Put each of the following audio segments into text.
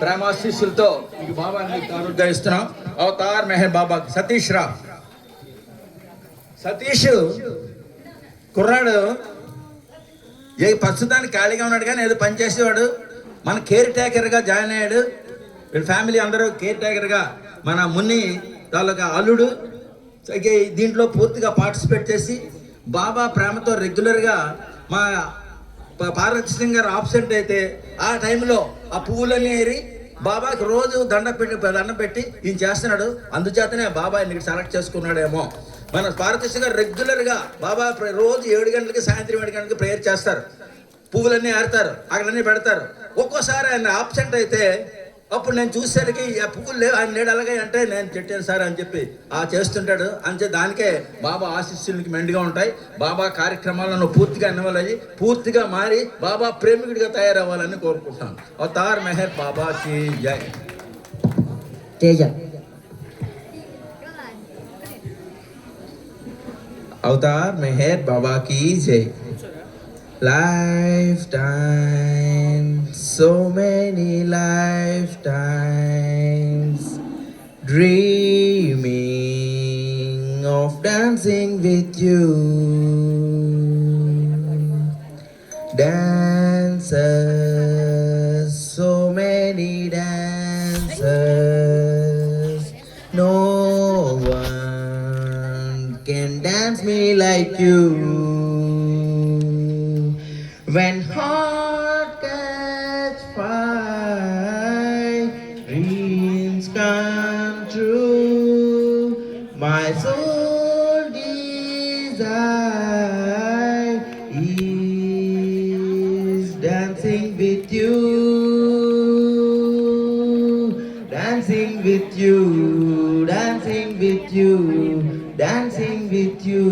ప్రేమాశీస్సులతో మీకు బాబాని అనుగ్రహిస్తున్నాం. అవతార్ మెహర్ బాబా. సతీష్ రా. సతీష్ కుర్రాడు ప్రస్తుతానికి ఖాళీగా ఉన్నాడు, కానీ ఏదో పని చేసేవాడు. మన కేర్ టేకర్గా జాయిన్ అయ్యాడు. వీళ్ళ ఫ్యామిలీ అందరూ కేర్ టేకర్గా మన మున్ని తాలూకా అల్లుడు దీంట్లో పూర్తిగా పార్టిసిపేట్ చేసి బాబా ప్రేమతో రెగ్యులర్గా మా పార్వతి సింగ్ గారు ఆబ్సెంట్ అయితే ఆ టైంలో ఆ పువ్వులన్నీ ఏరి బాబాకి రోజు దండం పెట్టి ఈయన చేస్తున్నాడు. అందుచేతనే బాబా నీకు సెలెక్ట్ చేసుకున్నాడేమో. మన పార్వతి సింగ్ గారు రెగ్యులర్గా బాబా రోజు 7 గంటలకి సాయంత్రం 7 గంటలకి ప్రేయర్ చేస్తారు. పువ్వులన్నీ ఆడతారు, అక్కడన్నీ పెడతారు. ఒక్కోసారి ఆయన ఆబ్సెంట్ అయితే అప్పుడు నేను చూసేసరికి ఆ పువ్వులు లేవు, ఆయన లేడు. అలాగే అంటే నేను చెట్టాను సార్ అని చెప్పి చేస్తుంటాడు. అంతే దానికే బాబా ఆశీస్సులకి మెండుగా ఉంటాయి. బాబా కార్యక్రమాలను పూర్తిగా ఇన్వాల్వ్ అయ్యి పూర్తిగా మారి బాబా ప్రేమికుడిగా తయారవ్వాలని కోరుకుంటాను. అవతార్ మెహర్ బాబాకి జై. తేజ. అవతార్ మెహర్ బాబాకి జై. Lifetime, so many lifetimes, dreaming of dancing with you. Dancers, so many dancers, no one can dance me like you. When heart catch fire, dreams come true. My soul desire is dancing with you, dancing with you, dancing with you, dancing with you,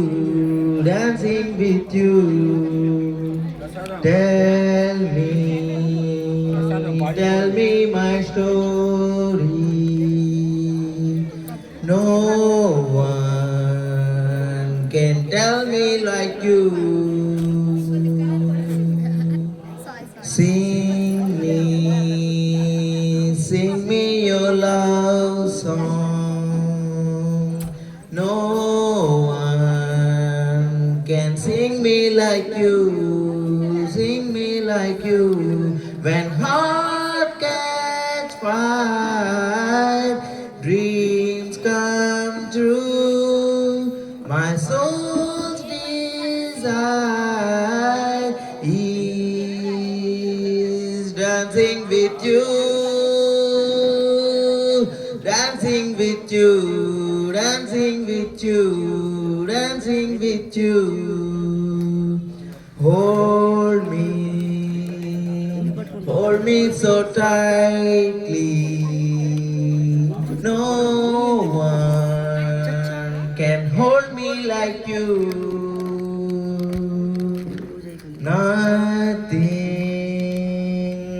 dancing with you. Tell me my story. No one can tell me like you. Sing me your love song. No one can sing me like you. Sing me like you. When heart catch fire, dreams come true. My soul's desire is dancing with you, dancing with you, dancing with you, dancing with you. Hold me so tightly. No one can hold me like you.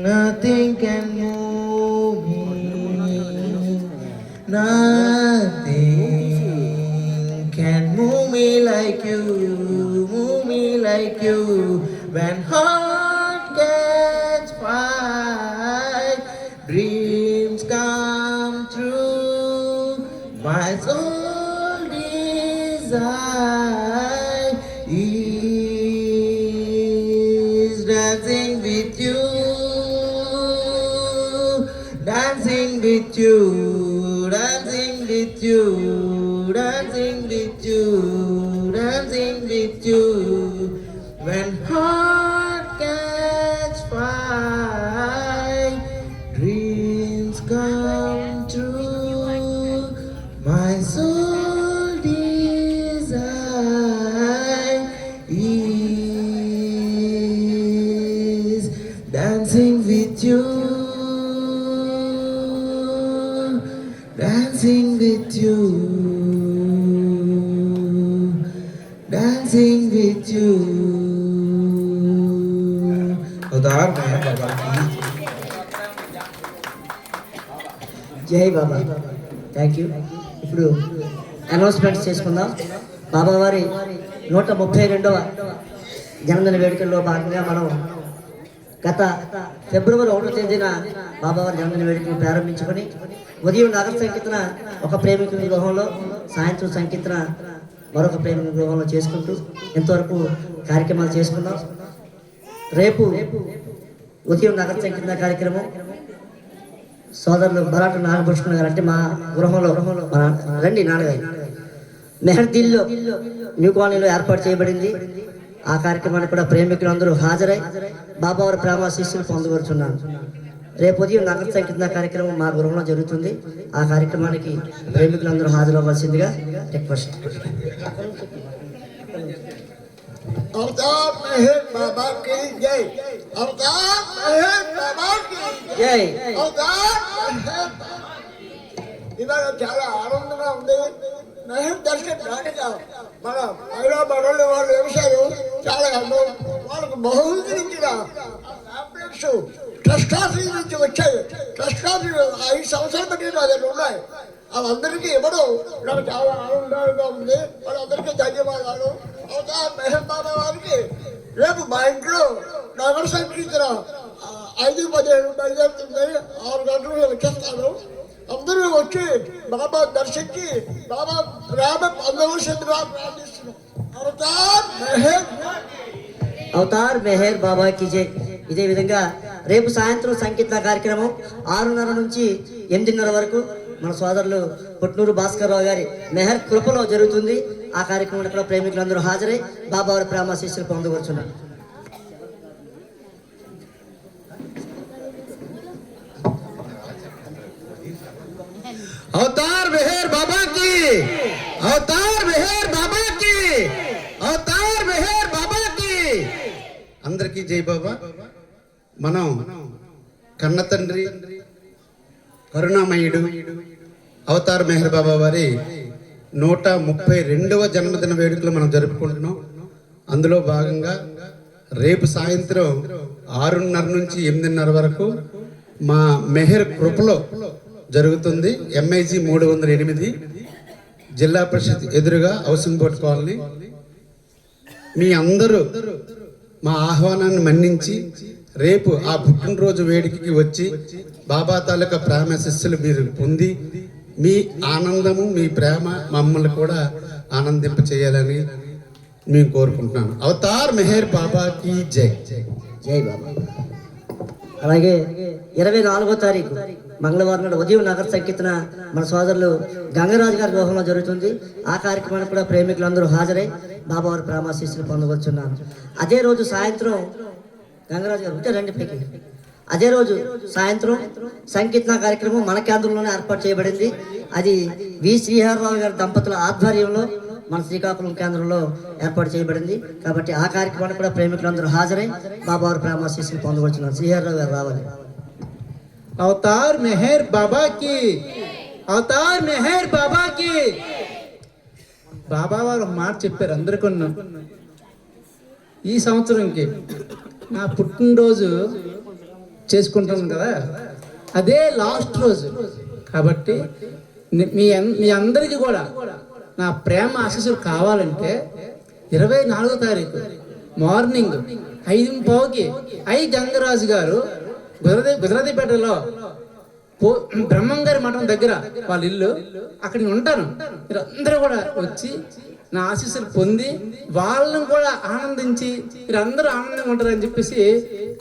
Nothing can move me. Nothing can move me like you. Move me like you. When heart catch fire, dreams come true. My soul desire is dancing with you, dancing with you, dancing with you, dancing with you, dancing with you. When heart catch fire, dreams come true. My soul desire is dancing with you, dancing with you, dancing with you. Avatar Meher బాబాకి జై బాబా. Thank you. ఇప్పుడు అనౌన్స్మెంట్స్ చేసుకుందాం. బాబా వారి 132వ జన్మదిన వేడుకల్లో భాగంగా మనం గత ఫిబ్రవరి 1వ తేదీన బాబావారి జన్మదిన వేడుకను ప్రారంభించుకొని ఉదయం నగర సంకీర్తన ఒక ప్రేమికుల గృహంలో, సాయంత్రం సంకీర్తన మరొక ప్రేమికుల గృహంలో చేసుకుంటూ ఎంతవరకు కార్యక్రమాలు చేసుకున్నాం. రేపు ఉదయం నగర సంకీర్తన కార్యక్రమం సోదరులు బరాట నాగభూషణ్ గారు అంటే మా గృహంలో రండి నాన్నగారు మెహర్దిల్లో న్యూ కాలనీలో ఏర్పాటు చేయబడింది. ఆ కార్యక్రమానికి కూడా ప్రేమికులందరూ హాజరై బాబావారి ప్రేమ శిష్యులు పొందవచ్చున్నాను. రేపు ఉదయం నగర సంకీర్తన కార్యక్రమం మా గృహంలో జరుగుతుంది. ఆ కార్యక్రమానికి ప్రేమికులందరూ హాజరవ్వాల్సిందిగా రిక్వెస్ట్. अवतार मेहर बाबा की जय। अवतार मेहर बाबा की జై. अवतार ఇవాళ చాలా ఆనందంగా ఉంది. మెహర్ దర్శన్ నాటిక మన మహిళా మండలి వాళ్ళు వ్యవసాయం చాలా వాళ్ళకు బహుకరించిన కాంప్లెక్స్ ట్రస్ట్ ఆఫీస్ నుంచి వచ్చాయి. ట్రస్ట్ ఆఫీస్ 5 సంవత్సరాల బట్టి నా దగ్గర ఉన్నాయి. అవందరికీ ఇవ్వడం నాకు చాలా ఆనందంగా ఉంది. వాళ్ళందరికీ ధన్యవాదాలు. అవతార్ మెహర్ బాబా వారికి రేపు మా ఇంట్లో నగర సంకీర్తన 5:15 బయలుదేరుతుంది. 6 గంటలు వచ్చేస్తాను. అందరూ వచ్చి బాబా దర్శించి బాబా ప్రేమ పొందవలసిందిగా ప్రార్థిస్తున్నాం. అవతార్ మెహర్ అవతార్ మెహర్ బాబాకి జై. ఇదే విధంగా రేపు సాయంత్రం సంకీర్తన కార్యక్రమం 6:30 నుంచి 8:30 వరకు మన సోదరులు పుట్నూరు భాస్కర్రావు గారి మెహర్ కృపలో జరుగుతుంది. ఆ కార్యక్రమంలో కూడా ప్రేమికులందరూ హాజరై బాబావారి ప్రేమ శిష్యులు పొందవచ్చున్నారు. अवतार मेहर बाबा की, अवतार मेहर बाबा की, अवतार मेहर बाबा की. అందరికీ జై బాబా. మనం కన్న తండ్రి కరుణామయుడు అవతార్ మెహర్ బాబా వారి 132వ జన్మదిన వేడుకలు మనం జరుపుకుంటున్నాం. అందులో భాగంగా రేపు సాయంత్రం 6:30 నుంచి 8:30 వరకు మా మెహర్ కృపలో జరుగుతుంది. MIG 308 జిల్లా పరిషత్ ఎదురుగా హౌసింగ్ బోర్డ్ కాలనీ. మీ అందరూ మా ఆహ్వానాన్ని మన్నించి రేపు ఆ పుట్టినరోజు వేడుకకి వచ్చి బాబా తాలూకా ప్రేమ శిస్సులు మీరు పొంది మీ ఆనందము మీ ప్రేమ మమ్మల్ని కూడా ఆనందింప చేయాలని మేము కోరుకుంటున్నాను. అవతార్ మెహర్ బాబాకి జై. జై బాబా. అలాగే 24వ తారీఖు మంగళవారం నాడు ఉదయం నగర సంకీర్తన మన సోదరులు గంగరాజు గారి గృహంలో జరుగుతుంది. ఆ కార్యక్రమానికి కూడా ప్రేమికులందరూ హాజరై బాబావారి ప్రేమాశీస్సులు పొందవచ్చున్నారు. అదే రోజు సాయంత్రం గంగరాజు గారు ఉంటే రండి పైకి. అదే రోజు సాయంత్రం సంకీర్తన కార్యక్రమం మన కేంద్రంలోనే ఏర్పాటు చేయబడింది. అది వి శ్రీహరరావు గారి దంపతుల ఆధ్వర్యంలో మన శ్రీకాకుళం కేంద్రంలో ఏర్పాటు చేయబడింది. కాబట్టి ఆ కార్యక్రమానికి కూడా ప్రేమికులందరూ హాజరై బాబావారి ప్రేమాశీస్సులు పొందవచ్చున్నారు. శ్రీహరరావు గారు రావాలి. అవతార్ మెహర్ బాబా కి, అవతార్ మెహర్ బాబా కి. బాబా వారు ఒక మాట చెప్పారు అందరికీ. ఈ సంవత్సరంకి నా పుట్టినరోజు చేసుకుంటాను కదా, అదే లాస్ట్ రోజు కాబట్టి మీ అందరికీ కూడా నా ప్రేమ ఆశీస్సులు కావాలంటే 24వ తారీఖు మార్నింగ్ 5:15కి గంగరాజు గారు గుజరాతీపేటలో బ్రహ్మంగారి మఠం దగ్గర వాళ్ళ ఇల్లు, అక్కడ నేను ఉంటాను. మీరు అందరూ కూడా వచ్చి నా ఆశీస్సులు పొంది వాళ్ళని కూడా ఆనందించి మీరు అందరూ ఆనందంగా ఉంటారని చెప్పేసి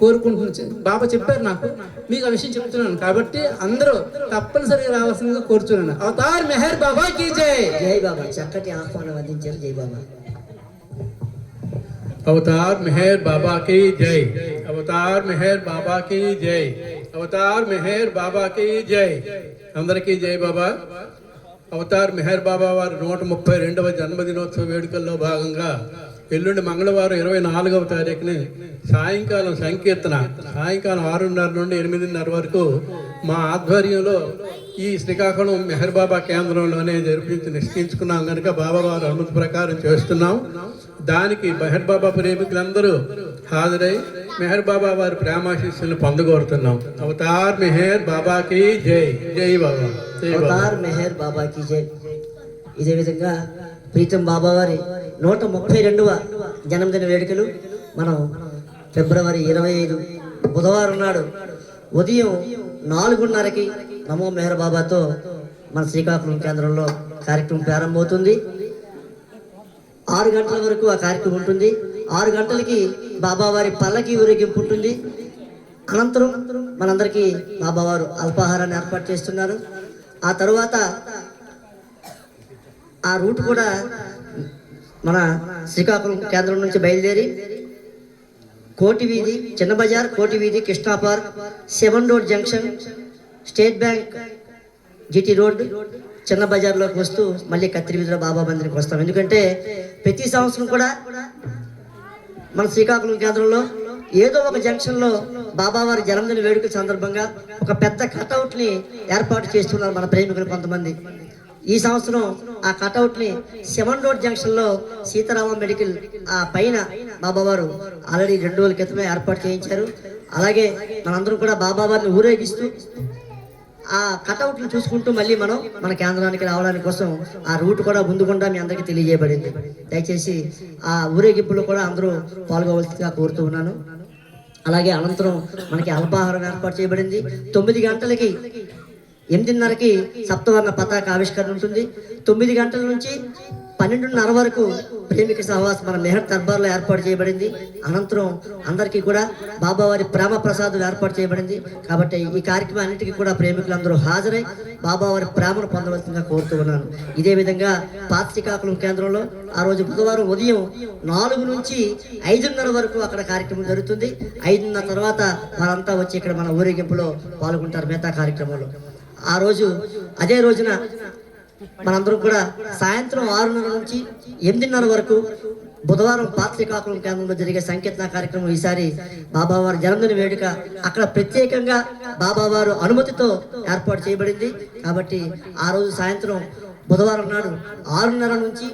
కోరుకుంటున్నాను. బాబా చెప్పారు నాకు, మీకు ఆ విషయం చెప్తున్నాను కాబట్టి అందరూ తప్పనిసరిగా రావాల్సిందిగా కోరుచున్నాను. అవతార్ మెహర్ బాబాకి జై. జై బాబా. చక్కటి ఆహ్వానం అందించారు. జై బాబా. अवतार मेहर बाबा की जय। अवतार मेहर बाबा की जय। अवतार मेहर बाबा की जय। అందరికీ జై బాబా. అవతార్ మెహర్ బాబా వారి 132వ జన్మదినోత్సవ వేడుకల్లో భాగంగా ఎల్లుండి మంగళవారం 24వ తారీఖుని సాయంకాలం సంకీర్తన సాయంకాలం 6:30 నుండి 8:30 వరకు మా ఆధ్వర్యంలో ఈ శ్రీకాకుళం మెహర్ బాబా కేంద్రంలోనే జరిపించి నిశ్చయించుకున్నాం కనుక బాబా వారి అనుమతి ప్రకారం చేస్తున్నాం. దానికి మెహర్ బాబా ప్రేమికులందరూ హాజరై మెహర్ బాబా వారి ప్రేమాశీస్సులను పొందగోరుతున్నాం. అవతార్ మెహర్ బాబాకి జై. జై బాబా. అవతార్ మెహర్ బాబాకి జై. ఇదే విధంగా ప్రీతం బాబా వారి 132వ జన్మదిన వేడుకలు మనం ఫిబ్రవరి 25 బుధవారం నాడు ఉదయం 4:30కి నమో మెహర్ బాబాతో మన శ్రీకాకుళం కేంద్రంలో కార్యక్రమం ప్రారంభమవుతుంది. 6 గంటల వరకు ఆ కార్యక్రమం ఉంటుంది. 6 గంటలకి బాబావారి పల్లకి ఊరేగింపు ఉంటుంది. అనంతరం మనందరికీ బాబావారు అల్పాహారాన్ని ఏర్పాటు చేస్తున్నారు. ఆ తర్వాత ఆ రూట్ కూడా మన శ్రీకాకుళం కేంద్రం నుంచి బయలుదేరి కోటి వీధి, చిన్న బజార్, కోటి వీధి, Krishna park, 7 road junction, state bank, GT road, చిన్న బజార్లోకి వస్తూ మళ్ళీ కత్తిరి వీధిలో బాబా మందిరికి వస్తాం. ఎందుకంటే ప్రతి సంవత్సరం కూడా మన శ్రీకాకుళం కేంద్రంలో ఏదో ఒక జంక్షన్లో బాబావారి జన్మదిన వేడుక సందర్భంగా ఒక పెద్ద కటౌట్ని ఏర్పాటు చేస్తున్నారు మన ప్రేమికులు కొంతమంది. ఈ సంవత్సరం ఆ కటౌట్ని 7 రోడ్ జంక్షన్లో సీతారామ మెడికల్ ఆ పైన బాబావారు ఆల్రెడీ 2 రోజుల క్రితమే ఏర్పాటు చేయించారు. అలాగే మనందరం కూడా బాబావారిని ఊరేగిస్తూ ఆ కటౌట్ని చూసుకుంటూ మళ్ళీ మనం మన కేంద్రానికి రావడానికి కోసం ఆ రూట్ కూడా ముందుకుండా మీ అందరికీ తెలియజేయబడింది. దయచేసి ఆ ఊరేగింపులో కూడా అందరూ పాల్గొవలసిందిగా కోరుతూ ఉన్నాను. అలాగే అనంతరం మనకి అల్పాహారం ఏర్పాటు చేయబడింది. 9 గంటలకి 8:30కి సప్తవర్ణ పతాక ఆవిష్కరణ ఉంటుంది. 9 గంటల నుంచి 12:30 వరకు ప్రేమిక సహవాసం మన మెహర్ దర్బార్లో ఏర్పాటు చేయబడింది. అనంతరం అందరికీ కూడా బాబావారి ప్రేమ ప్రసాదం ఏర్పాటు చేయబడింది. కాబట్టి ఈ కార్యక్రమాన్నింటికి కూడా ప్రేమికులందరూ హాజరై బాబావారి ప్రేమను పొందవలసిందిగా కోరుతూ ఉన్నాను. ఇదే విధంగా పాత శ్రీకాకుళం కేంద్రంలో ఆ రోజు బుధవారం ఉదయం 4 నుంచి 5:30 వరకు అక్కడ కార్యక్రమం జరుగుతుంది. 5:30 తర్వాత వారంతా వచ్చి ఇక్కడ మన ఊరేగింపులో పాల్గొంటారు మిగతా కార్యక్రమంలో. ఆ రోజు అదే రోజున మనందరం కూడా సాయంత్రం 6:30 నుంచి 8:30 వరకు బుధవారం పాత శ్రీకాకుళం కేంద్రంలో జరిగే సంకీర్తన కార్యక్రమం ఈసారి బాబావారి జన్మదిన వేడుక అక్కడ ప్రత్యేకంగా బాబావారు అనుమతితో ఏర్పాటు చేయబడింది. కాబట్టి ఆ రోజు సాయంత్రం బుధవారం నాడు 6:30 నుంచి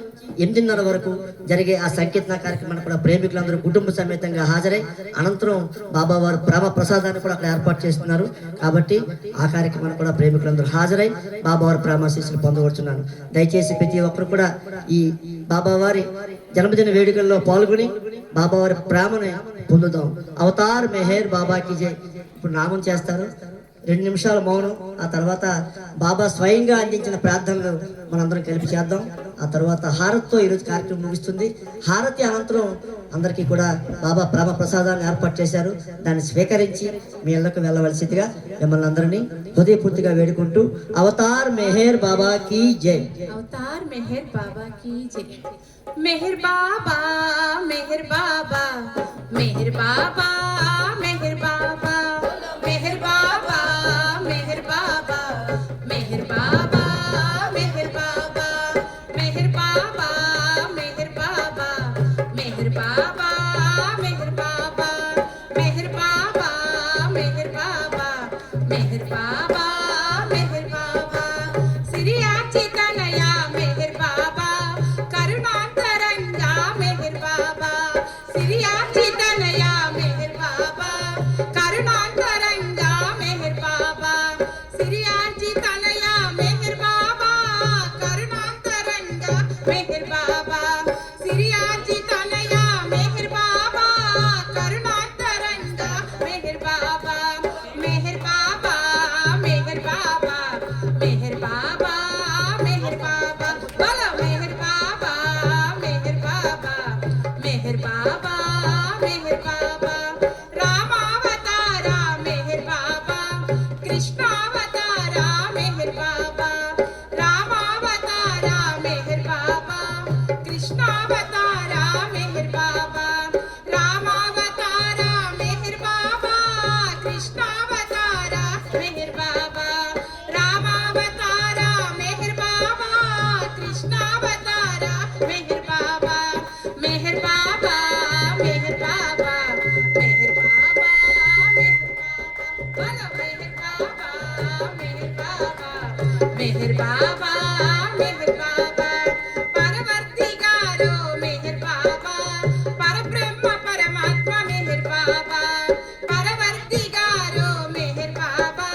8:30 వరకు జరిగే ఆ సంకీర్తన కార్యక్రమాన్ని కూడా ప్రేమికులందరూ కుటుంబ సమేతంగా హాజరై అనంతరం బాబావారు ప్రేమ ప్రసాదాన్ని కూడా అక్కడ ఏర్పాటు చేస్తున్నారు. కాబట్టి ఆ కార్యక్రమాన్ని కూడా ప్రేమికులందరూ హాజరై బాబావారి ప్రేమాశీస్సులు పొందవచ్చున్నాను. దయచేసి ప్రతి ఒక్కరు కూడా ఈ బాబావారి జన్మదిన వేడుకల్లో పాల్గొని బాబావారి ప్రేమను పొందుదాం. అవతార్ మెహర్ బాబాకి జై. ఇప్పుడు నామం చేస్తారు, 2 నిమిషాల మౌనం. ఆ తర్వాత బాబా స్వయంగా అందించిన ప్రార్థనలు మనందరం కలిపి చేద్దాం. ఆ తర్వాత హారతితో ఈరోజు కార్యక్రమం ముగుస్తుంది. హారతి అనంతరం అందరికీ కూడా బాబా ప్రేమ ప్రసాదాన్ని ఏర్పాటు చేశారు. దాన్ని స్వీకరించి మీ ఇళ్లకు వెళ్ళవలసిందిగా మిమ్మల్ని అందరినీ హృదయపూర్తిగా వేడుకుంటూ అవతార్ మెహర్ బాబా కీ జై. अवतार मेहर बाबा की जय. मेहर बाबा मेहर बाबा मेहर बाबा मेहर बाबा मेहर बाबा मेहर बाबा मेहर बाबा मेहर बाबा मेहर बाबा मेहर बाबा मेहर बाबा मेहर बाबा मेहर बाबा मेहर बाबा मेहर बाबा मेहर बाबा सिरियाची तनया मेहर बाबा करुणांतरंगा मेहर बाबा सिरियाची तनया मेहर बाबा करुणांतरंगा मेहर बाबा सिरियाची तनया मेहर बाबा करुणांतरंगा मेहर बाबा सिरियाची तनया मेहर बाबा करुणांतरंगा मेहर बाबा मेहर बाबा मेहर बाबा मेहर बाबा मेहर बाबा बोलो मेहर बाबा मेहर बाबा मेहर बाबा मेहर बाबा रामावतारा मेहर बाबा कृष्णावतारा मेहर बाबा रामावतारा मेहर बाबा कृष्णावतारा मेहर बाबा रामावतारा मेहर बाबा कृष्णावतारा मेहर बाबा रामावतारा मेहर बाबा कृष्णावतारा मेहर बाबा मेहर बाबा मेहर बाबा मेहर बाबा मेहर बाबा बोलो मेहर बाबा मेहर बाबा मेहर बाबा मेहर बाबा परवर्तिगारो मेहर बाबा परब्रह्म परमात्मा मेहर बाबा परवर्तिगारो मेहर बाबा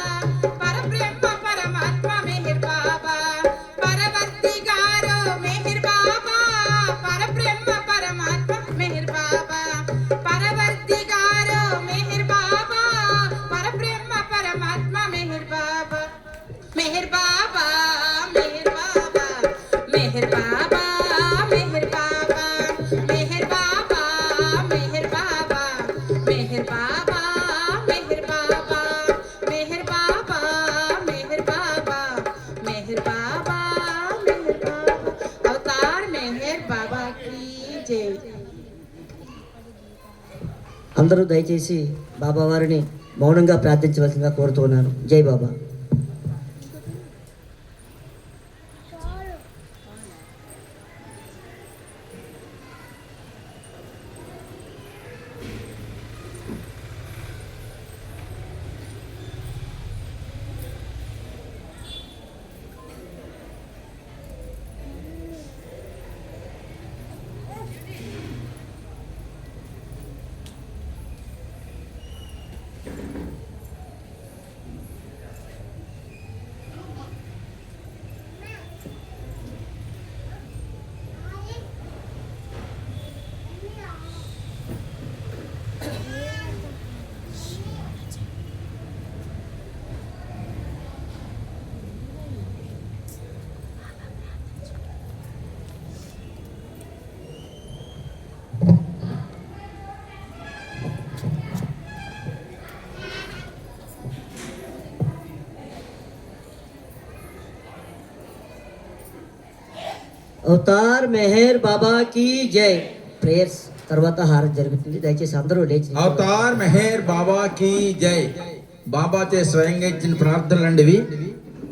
परब्रह्म परमात्मा मेहर बाबा परवर्तिगारो मेहर बाबा परब्रह्म परमात्मा मेहर बाबा परवर्तिगारो मेहर बाबा परब्रह्म परमात्मा मेहर అందరూ దయచేసి బాబా వారిని మౌనంగా ప్రార్థించవలసిందిగా కోరుతున్నాను. జై బాబా. అవతార్ మెహర్ బాబా కీ జై. ప్రేయర్స్ తర్వాత హారతి జరుగుతుంది. దయచేసి అందరూ లేచి అవతార్ మెహర్ బాబా కీ జై. బాబా చే స్వయంగా ఇచ్చిన ప్రార్థనలు అండి ఇవి.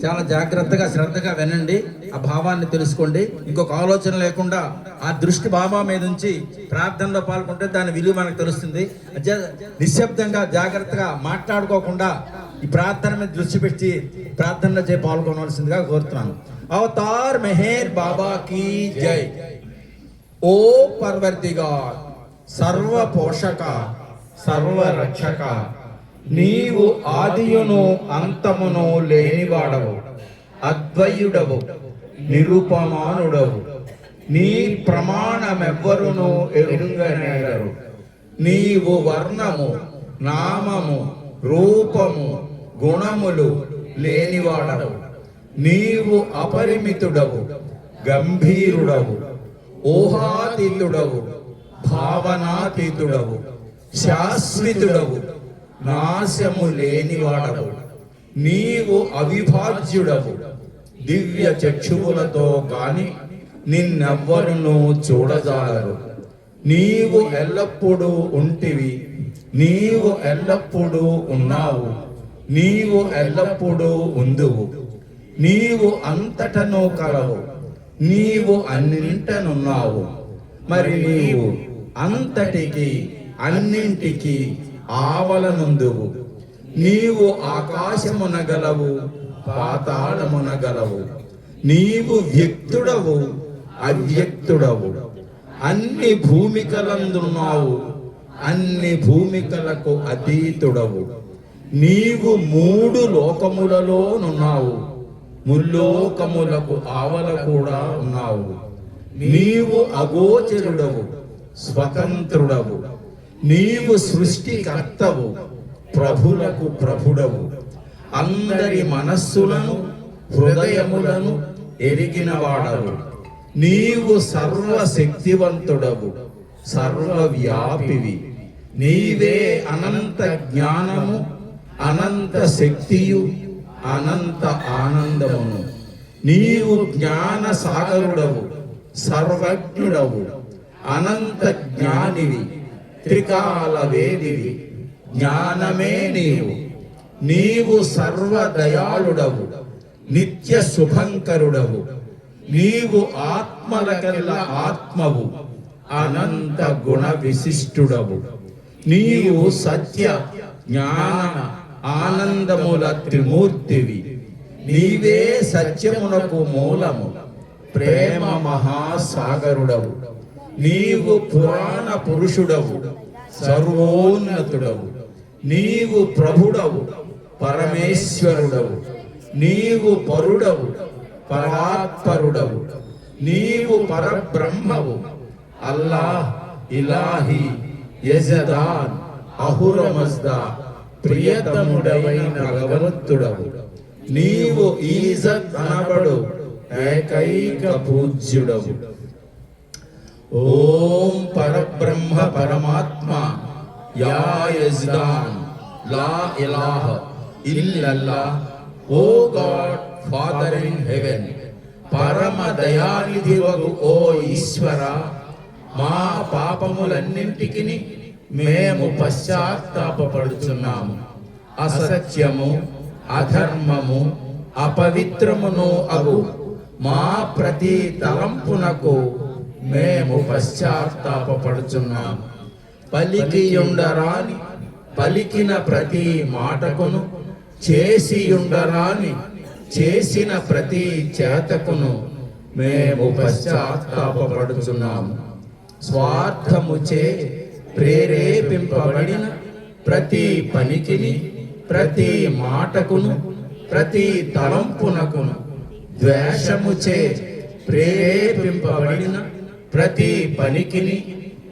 చాలా జాగ్రత్తగా శ్రద్ధగా వినండి, ఆ భావాన్ని తెలుసుకోండి. ఇంకొక ఆలోచన లేకుండా ఆ దృష్టి బాబా మీద ఉంచి ప్రార్థనలో పాల్గొంటే దాని విలువ మనకు తెలుస్తుంది. నిశ్శబ్దంగా జాగ్రత్తగా మాట్లాడుకోకుండా ఈ ప్రార్థన మీద దృష్టి పెట్టి ప్రార్థనలో చే పాల్గొనవలసిందిగా కోరుతున్నాను. అవతార్ మెహర్ బాబా కీ జై. ఓ పర్వర్తిగార్, సర్వ పోషక, సర్వ రక్షక, నీవు ఆదియును అంతమును లేనివాడవు, అద్వయుడవు, నిరుపమానుడవు. నీ ప్రమాణమెవ్వరును ఎరుగనేరరు. నీవు వర్ణము, నామము, రూపము, గుణములు లేనివాడవు. నీవు అపరిమితుడవు, గంభీరుడవు, ఊహాతీతుడవు, భావనాతీతుడవు, శాశ్వతుడవు, నాశము లేనివాడవు. నీవు అవిభాజ్యుడవు, దివ్య చక్షువులతో కాని నిన్నెవ్వరును చూడజాలరు. నీవు ఎల్లప్పుడూ ఉంటివి, నీవు ఎల్లప్పుడూ ఉన్నావు, నీవు ఎల్లప్పుడూ ఉందువు. నీవు అంతటను కలవు, నీవు అన్నింటనున్నావు. మరి నీవు అంతటికి అన్నింటికి ఆవలనుందువు. నీవు ఆకాశమునగలవు, పాతాళమునగలవు. నీవు వ్యక్తుడవు, అవ్యక్తుడవు. అన్ని భూమికలందున్నావు, అన్ని భూమికలకు అతీతుడవు. నీవు 3 లోకములలోనున్నావు, ముల్లోకములకు ఆవల కూడా ఉన్నావు. నీవు అగోచరుడవు, స్వతంత్రుడవు. నీవు సృష్టికర్తవు, ప్రభులకు ప్రభుడవు. అందరి మనస్సులను హృదయములను ఎరిగినవాడవు. నీవు సర్వశక్తివంతుడవు, సర్వవ్యాపివి. నీవే అనంత జ్ఞానము, అనంత శక్తియు, అనంత ఆనందమును. నీవు జ్ఞాన సాగరుడవు, సర్వజ్ఞుడవు, అనంత జ్ఞానివి, త్రికాల వేదివి. జ్ఞానమే నీవు. నీవు సర్వదయాళుడవు, నిత్య శుభంకరుడవు. నీవు ఆత్మలకల్లా ఆత్మవు, అనంత గుణ విశిష్టుడవు. నీవు సత్య జ్ఞాన ఆనందముల త్రిమూర్తివి. నీవే సత్యమునకు మూలము, ప్రేమ మహాసాగరుడవు. నీవు పురాణ పురుషుడవు, సర్వోన్నతుడవు. నీవు ప్రభుడవు, పరమేశ్వరుడవు. నీవు పరుడవు, పరాత్పరుడవు. నీవు పరబ్రహ్మవు, అల్లాహ్, ఇలాహి, యజదాన్, అహురమజ్దా, ప్రియతముడైన భగవంతుడవు. నీవు ఈజత్ అనబడు ఏకైక పూజ్యుడవు. ఓం పరబ్రహ్మ పరమాత్మ యా యజ్దాన్ లా ఇలాహ ఇల్లల్లాహ్. O God Father in heaven, పరమ దయానిధివగు ఓ ఈశ్వర, మా పాపములన్నింటికి మేము పశ్చాత్తాపపడుచున్నాము. అసత్యము, అధర్మము, అపవిత్రమును అగు మా ప్రతి తలంపునకు మేము పశ్చాత్తాపపడుచున్నాము. పలికియుండరాని పలికిన ప్రతి మాటకును, చేసియుండరాని చేసిన ప్రతి చేతకును మేము పశ్చాత్తాపపడుచున్నాము. స్వార్థముచే ప్రేరేపింపబడిన ప్రతి పనికిని, ప్రతి మాటకును, ప్రతి తలంపునకును, ద్వేషముచే ప్రేరేపింపబడిన ప్రతి పనికిని,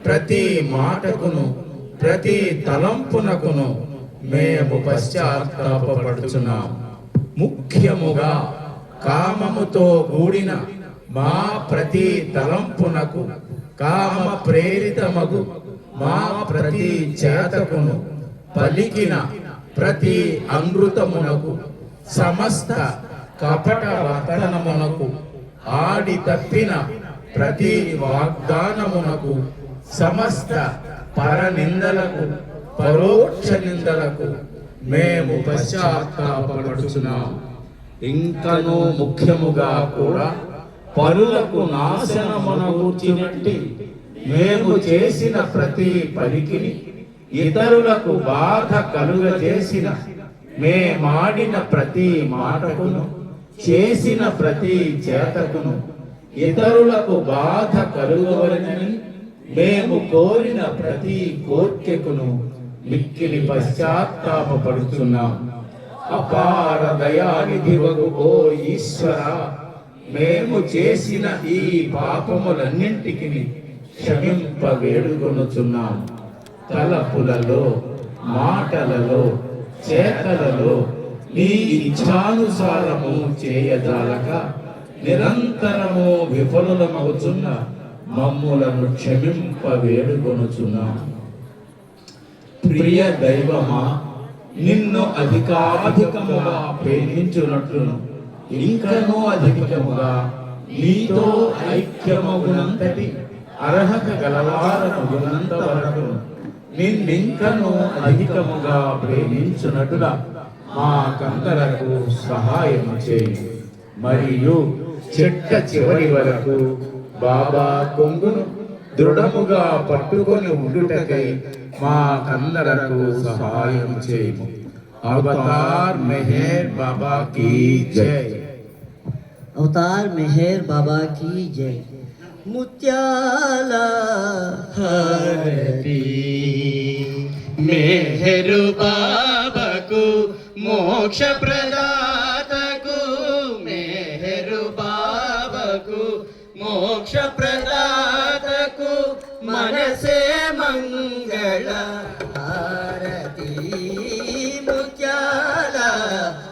ప్రతి మాటకును, ప్రతి తలంపునకును మేము పశ్చాత్తాపపడుచున్నాము. ముఖ్యముగా కామముతో కూడిన మా ప్రతి తలంపునకు, కామ ప్రేరితమగు మా ప్రతి చేతకును, పలికిన ప్రతి అమృతమునకు, సమస్త కపట వర్తనమునకు, ఆడి తప్పిన ప్రతి వాగ్దానమునకు, సమస్త పరనిందలకు, పరోక్ష నిందలకు మేము పశ్చాత్తాపపడుచున్నాము. ఇంకనూ ముఖ్యముగా కూడా పరులకు నాశనమునగూర్చినట్టి మేము చేసిన ప్రతి పలికిని, ఇతరులకు బాధ కలుగజేసిన మేమాడిన ప్రతి మాటకును, చేసిన ప్రతి చేతకును, ఇతరులకు బాధ కలుగవలనని మేము కోరిన ప్రతి కోర్కెకును మిక్కిలి పశ్చాత్తాపపడుచున్నాం. అపార దయానిధివగు ఓ ఈశ్వర, మేము చేసిన ఈ పాపములన్నింటికి క్షమింప వేడుకొనుచున్నాం. తలపులలో, మాటలలో, చేతలలో నీ ఇచ్ఛానుసారము చేయజాలక నిరంతరము విఫలులమవుచున్న మమ్ములను క్షమింప వేడుకొనుచున్నాం. ప్రియ దైవమా, నిన్ను అధికాధికముగా ప్రేమించునట్లును ఇంకనూ అధికముగా నీతో ఐక్యమగునంతటి అర్హత గలవారమగునంత వరకు నిన్నింకనూ అధికముగా ప్రేమించునట్టుగా మాకందరకు సహాయం చేయి. మరియు చిట్ట చివరి వరకు బాబా కొంగును దృఢముగా పట్టుకొని ఉండుటకై మాకందరకు సహాయం చేయము. అవతార్ మెహర్ బాబా की जय. अवतार मेहर बाबा की जय. ముత్యాల హారతి మెహరు బాబాకు మోక్ష ప్రదాతకు, మెహరు బాబాకు మోక్ష ప్రదాతకు మనసే మంగళ హారతి. ముత్యాల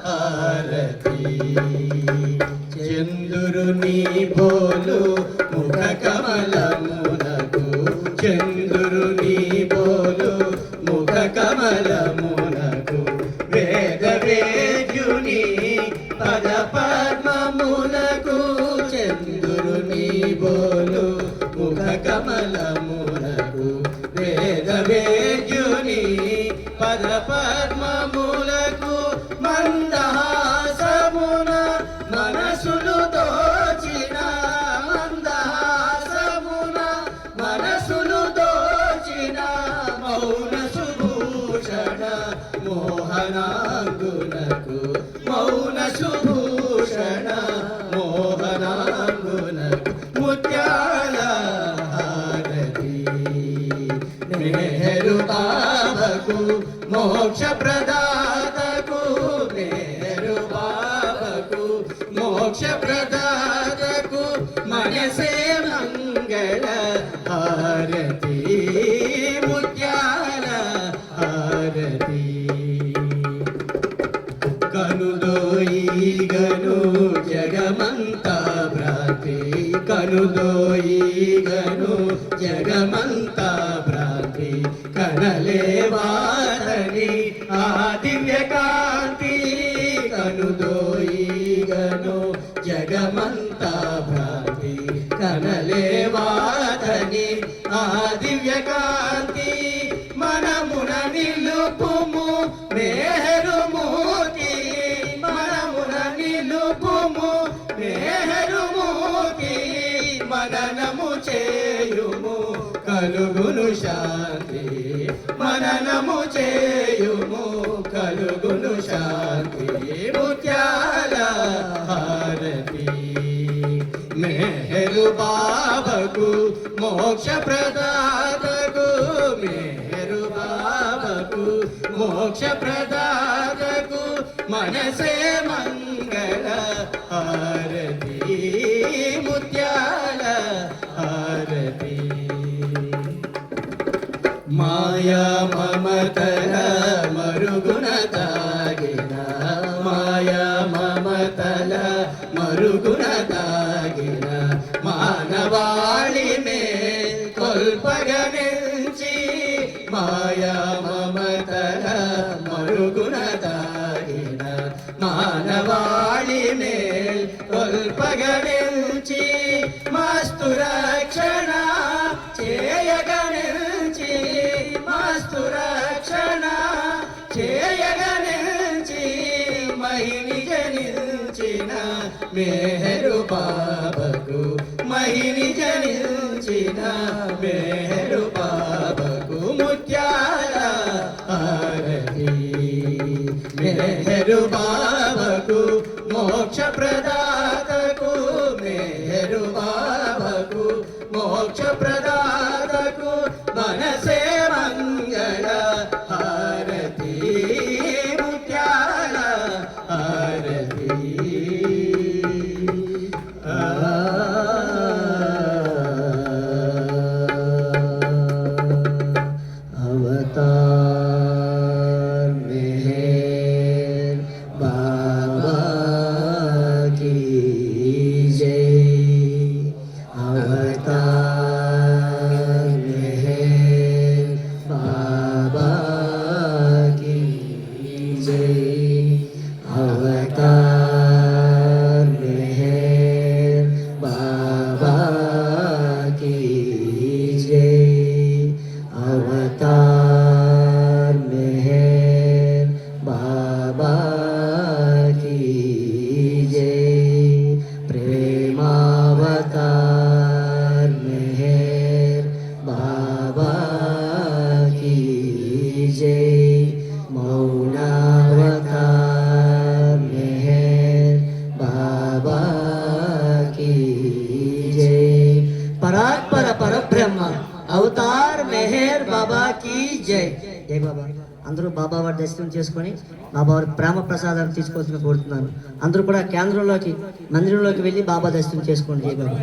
హారతి. చంద్రుని బోలు ముఖ కమలమునకు, చంద్రుని బోలు ముఖ కమలమునకు, వేద వేద్యుని పద పద్మమునకు, చంద్రుని బోలు ముఖ కమలమునకు, వేద వేద్యుని పద పద్మములకు, మందహాసమున మనసులు దోచిన, మందహాసమున మనసులు దోచిన మౌన సుభూషణ మోహనాంగునకు, మౌన సుభూషణ మోహనాంగునకు ముత్యాల హారతి. మెహరు బాబాకు మోక్ష ప్రదాతకు, మెహరు బాబాకు మోక్ష ప్రదాతకు మనసే మంగళ హారతి. ముత్యాల హారతి. కనుదోయిగను జగమంతా భ్రాంతి, కనుదోయిగను జగమంతా భ్రాంతి, కనలేవారని ఆ దివ్య కాంతి, కనుదోయిగను జగమంతా భ్రాంతి, కనలేవారని ఆ దివ్య కాంతి, తెలుపుము మేహరుమూర్తి మననము చేయుము కలుగును శాంతి మననము చేయుము కలుగును శాంతి ముత్యాల హారతి మెహరు బాబకు మోక్ష ప్రదాతకు మెహరు బాబకు మోక్ష ప్రదాతకు మనసే మంగళ హారతి ముత్యాల హారతి మాయా మమతల మరుగున తాగిన మాయా మమతల మరుగున తాగిన మానవాళి మే కొల్పగనించి మాయా మమతల మరుగున తాగిన మానవాళి మే కొల్పగనించి మస్తు రక్షణ చేయగనించి మస్తు రక్షణ చేయగనించి మహిని జనించిన మేహరు బాబకు మహిని జనించిన మేహరు బాబకు ముత్యాల హారతి మేహరు బాబకు మోక్ష ప్రదాతకు మేహరు బాబకు మోక్ష ప్రదాతకు మనసే మంగళ హారతి ముత్యాల హారతి अवतार मेहर बाबा की जय अवतार मेहर बाबा की जय अवतार मेहर बाबा की जय अवतार मेहर बाबा की जय प्रेमावतार मेहर बाबा की जय मौनावतार मेहर बाबा की जय परात्पर परब्रह्म అవతార్ మెహర్ బాబా కీ జై జై బాబా. అందరూ బాబా వారి దర్శనం చేసుకొని బాబా వారి ప్రేమ ప్రసాదాన్ని తీసుకోవాల్సిన కోరుతున్నాను. అందరూ కూడా కేంద్రంలోకి మందిరంలోకి వెళ్ళి బాబా దర్శనం చేసుకోండి. జై బాబా.